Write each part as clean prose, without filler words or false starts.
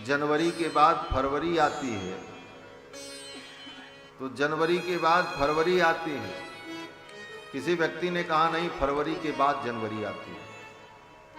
जनवरी के बाद फरवरी आती है, तो जनवरी के बाद फरवरी आती है। किसी व्यक्ति ने कहा नहीं, फरवरी के बाद जनवरी आती है।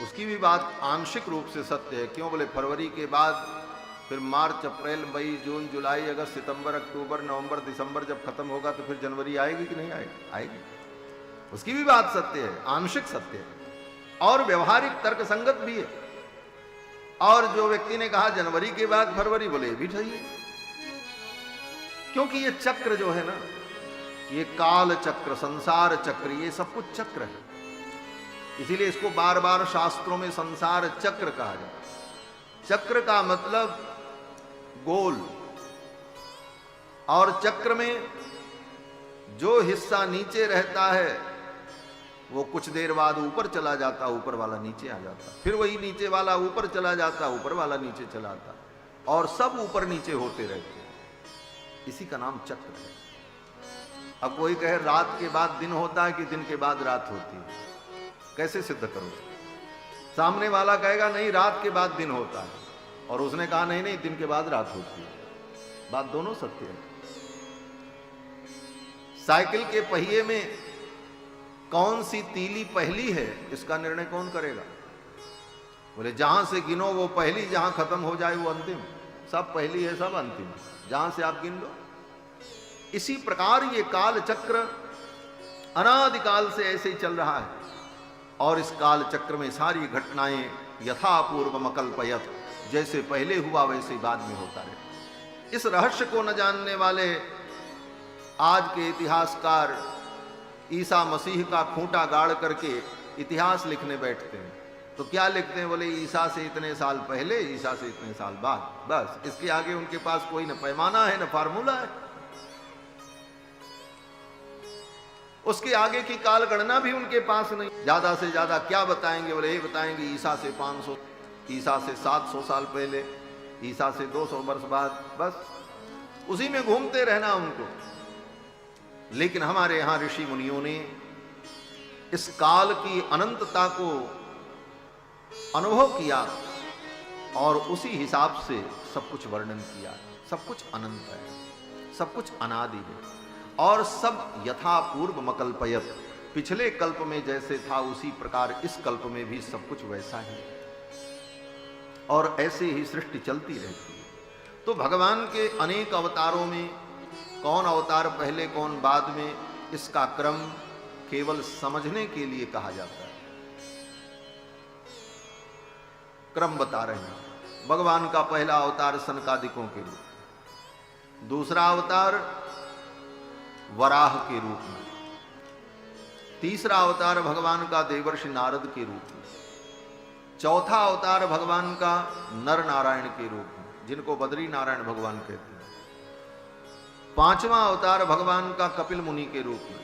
उसकी भी बात आंशिक रूप से सत्य है। क्यों? बोले फरवरी के बाद फिर मार्च, अप्रैल, मई, जून, जुलाई, अगस्त, सितंबर, अक्टूबर, नवंबर, दिसंबर जब खत्म होगा तो फिर जनवरी आएगी कि नहीं आएगी? आएगी। उसकी भी बात सत्य है, आंशिक सत्य है और व्यवहारिक तर्क संगत भी है। और जो व्यक्ति ने कहा जनवरी के बाद फरवरी, बोले भी सही है, क्योंकि ये चक्र जो है ना, ये काल चक्र, संसार चक्र, ये सब कुछ चक्र है। इसीलिए इसको बार बार शास्त्रों में संसार चक्र कहा जाता है। चक्र का मतलब गोल, और चक्र में जो हिस्सा नीचे रहता है वो कुछ देर बाद ऊपर चला जाता, ऊपर वाला नीचे आ जाता, फिर वही नीचे वाला ऊपर चला जाता, ऊपर वाला नीचे चला आता, और सब ऊपर नीचे होते रहते हैं। इसी का नाम चक्र है। अब कोई कहे रात के बाद दिन होता है कि दिन के बाद रात होती है, कैसे सिद्ध करो? सामने वाला कहेगा नहीं, रात के बाद दिन होता है, और उसने कहा नहीं नहीं, दिन के बाद रात होती है। बात दोनों सत्य है। साइकिल के पहिए में कौन सी तीली पहली है, इसका निर्णय कौन करेगा? बोले जहां से गिनो वो पहली, जहां खत्म हो जाए वो अंतिम। सब पहली है, सब अंतिम, जहां से आप गिन लो। इसी प्रकार ये काल चक्र अनादिकाल से ऐसे ही चल रहा है, और इस काल चक्र में सारी घटनाएं यथा पूर्वम अकल्पयत, जैसे पहले हुआ वैसे बाद में होता रहे। इस रहस्य को न जानने वाले आज के इतिहासकार ईसा मसीह का खूंटा गाड़ करके इतिहास लिखने बैठते हैं। तो क्या लिखते हैं? बोले ईसा से इतने साल पहले, ईसा से इतने साल बाद, बस। इसके आगे उनके पास कोई न पैमाना है न फार्मूला है। उसके आगे की काल गणना भी उनके पास नहीं। ज्यादा से ज्यादा क्या बताएंगे? बोले ये बताएंगे ईसा से 500, ईसा से 700 साल पहले, ईसा से 200 वर्ष बाद, बस उसी में घूमते रहना उनको। लेकिन हमारे यहां ऋषि मुनियों ने इस काल की अनंतता को अनुभव किया और उसी हिसाब से सब कुछ वर्णन किया। सब कुछ अनंत है, सब कुछ अनादि है, और सब यथा पूर्व मकल्पयत, पिछले कल्प में जैसे था उसी प्रकार इस कल्प में भी सब कुछ वैसा है, और ऐसे ही सृष्टि चलती रहती है। तो भगवान के अनेक अवतारों में कौन अवतार पहले कौन बाद में, इसका क्रम केवल समझने के लिए कहा जाता है। क्रम बता रहे हैं। भगवान का पहला अवतार सनकादिकों के रूप, दूसरा अवतार वराह के रूप में, तीसरा अवतार भगवान का देवर्षि नारद के रूप में, चौथा अवतार भगवान का नर नारायण के रूप में, जिनको बद्री नारायण भगवान कहते हैं, पांचवां अवतार भगवान का कपिल मुनि के रूप में,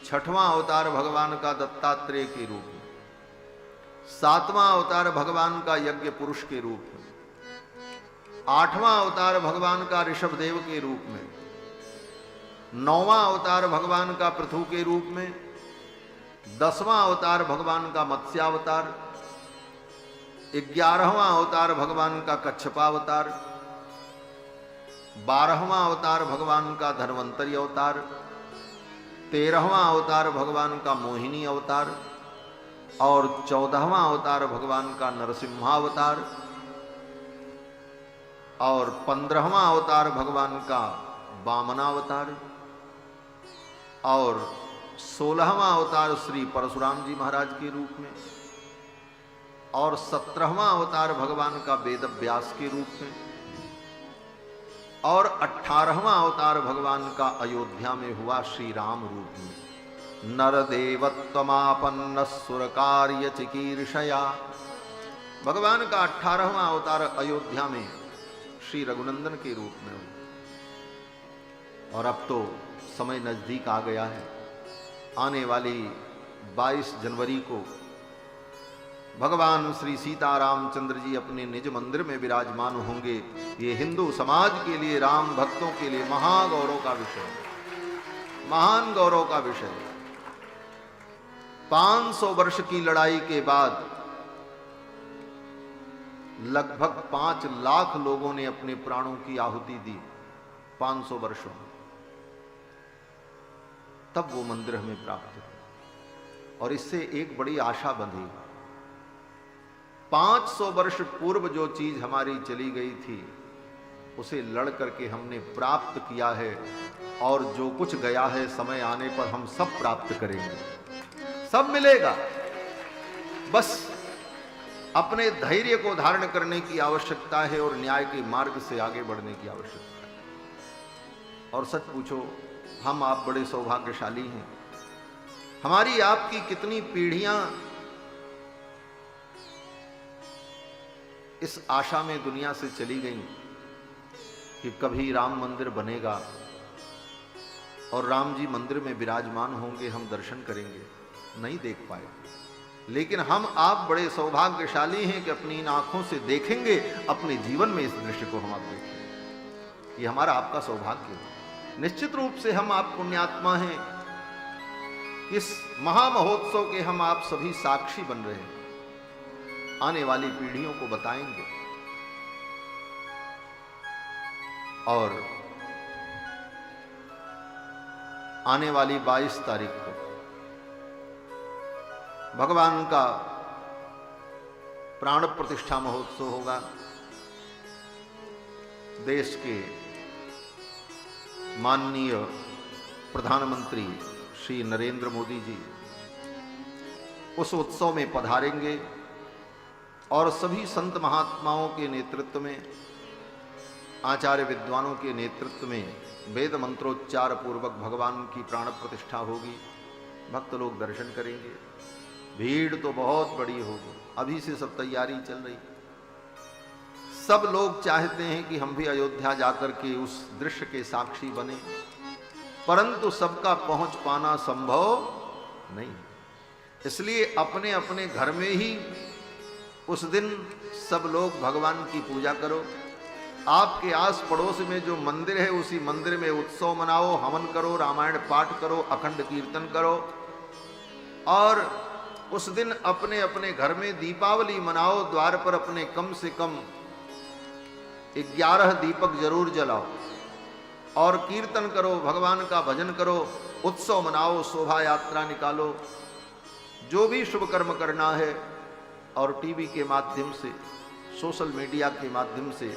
छठवां अवतार भगवान का दत्तात्रेय के रूप में, सातवां अवतार भगवान का यज्ञ पुरुष के रूप में, आठवां अवतार भगवान का ऋषभदेव के रूप में, नौवां अवतार भगवान का पृथु के रूप में, 10वां अवतार भगवान का मत्स्यावतार, 11वां अवतार भगवान का कच्छपावतार, 12वां अवतार भगवान का धन्वंतरी अवतार, 13वां अवतार भगवान का मोहिनी अवतार, और 14वां अवतार भगवान का नरसिम्हावतार, और 15वां अवतार भगवान का वामनावतार, और 16वां अवतार श्री परशुराम जी महाराज के रूप में, और 17वां अवतार भगवान का वेद व्यास के रूप में, और 18वां अवतार भगवान का अयोध्या में हुआ श्री राम रूप में। नरदेवत्वमापन्न सुरकार्य चिकीर्षया, भगवान का 18वां अवतार अयोध्या में श्री रघुनंदन के रूप में हो। और अब तो समय नजदीक आ गया है। आने वाली 22 जनवरी को भगवान श्री सीतारामचंद्र जी अपने निज मंदिर में विराजमान होंगे। ये हिंदू समाज के लिए, राम भक्तों के लिए महागौरव का विषय, महान गौरव का विषय। 500 वर्ष की लड़ाई के बाद लगभग 5 लाख लोगों ने अपने प्राणों की आहुति दी 500 वर्षों में, तब वो मंदिर हमें प्राप्त हुआ। और इससे एक बड़ी आशा बंधी, 500 वर्ष पूर्व जो चीज हमारी चली गई थी उसे लड़ करके हमने प्राप्त किया है, और जो कुछ गया है समय आने पर हम सब प्राप्त करेंगे, सब मिलेगा। बस अपने धैर्य को धारण करने की आवश्यकता है और न्याय के मार्ग से आगे बढ़ने की आवश्यकता है। और सच पूछो, हम आप बड़े सौभाग्यशाली हैं। हमारी आपकी कितनी पीढ़ियां इस आशा में दुनिया से चली गई कि कभी राम मंदिर बनेगा और राम जी मंदिर में विराजमान होंगे, हम दर्शन करेंगे, नहीं देख पाए। लेकिन हम आप बड़े सौभाग्यशाली हैं कि अपनी इन आंखों से देखेंगे, अपने जीवन में इस दृश्य को हम आप देखेंगे। ये हमारा आपका सौभाग्य है। निश्चित रूप से हम आप पुण्यात्मा हैं, इस महामहोत्सव के हम आप सभी साक्षी बन रहे हैं, आने वाली पीढ़ियों को बताएंगे। और आने वाली 22 तारीख को भगवान का प्राण प्रतिष्ठा महोत्सव होगा। देश के माननीय प्रधानमंत्री श्री नरेंद्र मोदी जी उस उत्सव में पधारेंगे और सभी संत महात्माओं के नेतृत्व में, आचार्य विद्वानों के नेतृत्व में वेद मंत्रोच्चार पूर्वक भगवान की प्राण प्रतिष्ठा होगी। भक्त लोग दर्शन करेंगे। भीड़ तो बहुत बड़ी होगी, अभी से सब तैयारी चल रही। सब लोग चाहते हैं कि हम भी अयोध्या जाकर के उस दृश्य के साक्षी बने, परंतु सबका पहुंच पाना संभव नहीं। इसलिए अपने अपने घर में ही उस दिन सब लोग भगवान की पूजा करो। आपके आस पड़ोस में जो मंदिर है उसी मंदिर में उत्सव मनाओ, हवन करो, रामायण पाठ करो, अखंड कीर्तन करो। और उस दिन अपने अपने घर में दीपावली मनाओ। द्वार पर अपने कम से कम 11 दीपक जरूर जलाओ और कीर्तन करो, भगवान का भजन करो, उत्सव मनाओ, शोभा यात्रा निकालो, जो भी शुभ कर्म करना है। और टीवी के माध्यम से, सोशल मीडिया के माध्यम से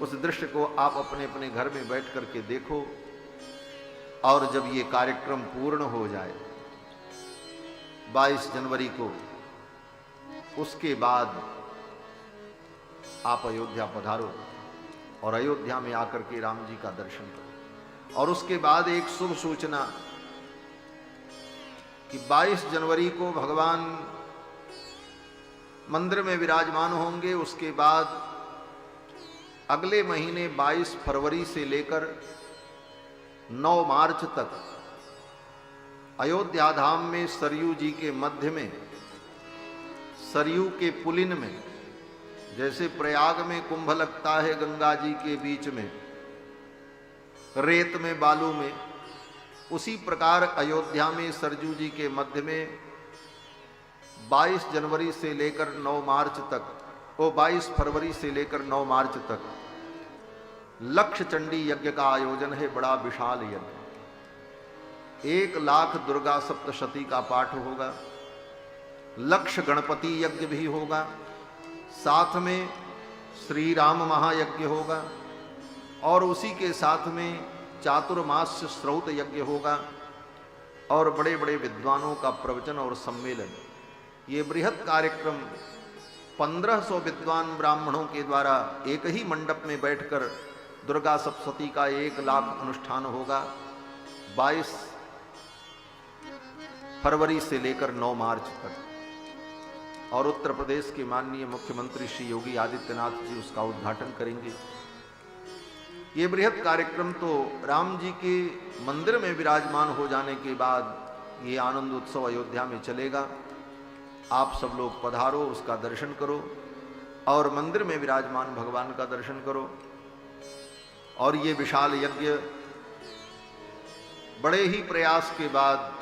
उस दृश्य को आप अपने अपने घर में बैठ करके देखो। और जब ये कार्यक्रम पूर्ण हो जाए 22 जनवरी को, उसके बाद आप अयोध्या पधारो और अयोध्या में आकर के राम जी का दर्शन करो। और उसके बाद एक शुभ सूचना कि 22 जनवरी को भगवान मंदिर में विराजमान होंगे। उसके बाद अगले महीने 22 फरवरी से लेकर 9 मार्च तक अयोध्या धाम में सरयू जी के मध्य में, सरयू के पुलिन में, जैसे प्रयाग में कुंभ लगता है गंगा जी के बीच में, रेत में, बालू में, उसी प्रकार अयोध्या में सरयू जी के मध्य में 22 जनवरी से लेकर 9 मार्च तक, 22 फरवरी से लेकर 9 मार्च तक लक्ष चंडी यज्ञ का आयोजन है। बड़ा विशाल यज्ञ, 1 लाख दुर्गा सप्तशती का पाठ होगा, लक्ष गणपति यज्ञ भी होगा, साथ में श्री राम महायज्ञ होगा और उसी के साथ में चातुर्मास्य श्रौत यज्ञ होगा और बड़े बड़े विद्वानों का प्रवचन और सम्मेलन। ये बृहत् कार्यक्रम 1500 विद्वान ब्राह्मणों के द्वारा एक ही मंडप में बैठकर दुर्गा सप्तशती का 1 लाख अनुष्ठान होगा 22 फरवरी से लेकर 9 मार्च तक। और उत्तर प्रदेश के माननीय मुख्यमंत्री श्री योगी आदित्यनाथ जी उसका उद्घाटन करेंगे। ये बृहत् कार्यक्रम तो राम जी के मंदिर में विराजमान हो जाने के बाद ये आनंद उत्सव अयोध्या में चलेगा। आप सब लोग पधारो, उसका दर्शन करो और मंदिर में विराजमान भगवान का दर्शन करो। और ये विशाल यज्ञ बड़े ही प्रयास के बाद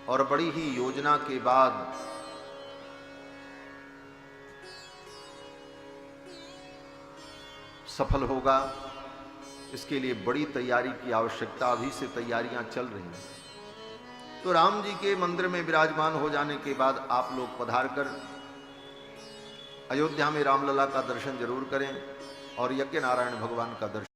और बड़ी ही योजना के बाद सफल होगा, इसके लिए बड़ी तैयारी की आवश्यकता, अभी से तैयारियां चल रही हैं। तो राम जी के मंदिर में विराजमान हो जाने के बाद आप लोग पधार कर अयोध्या में रामलला का दर्शन जरूर करें और यज्ञ नारायण भगवान का दर्शन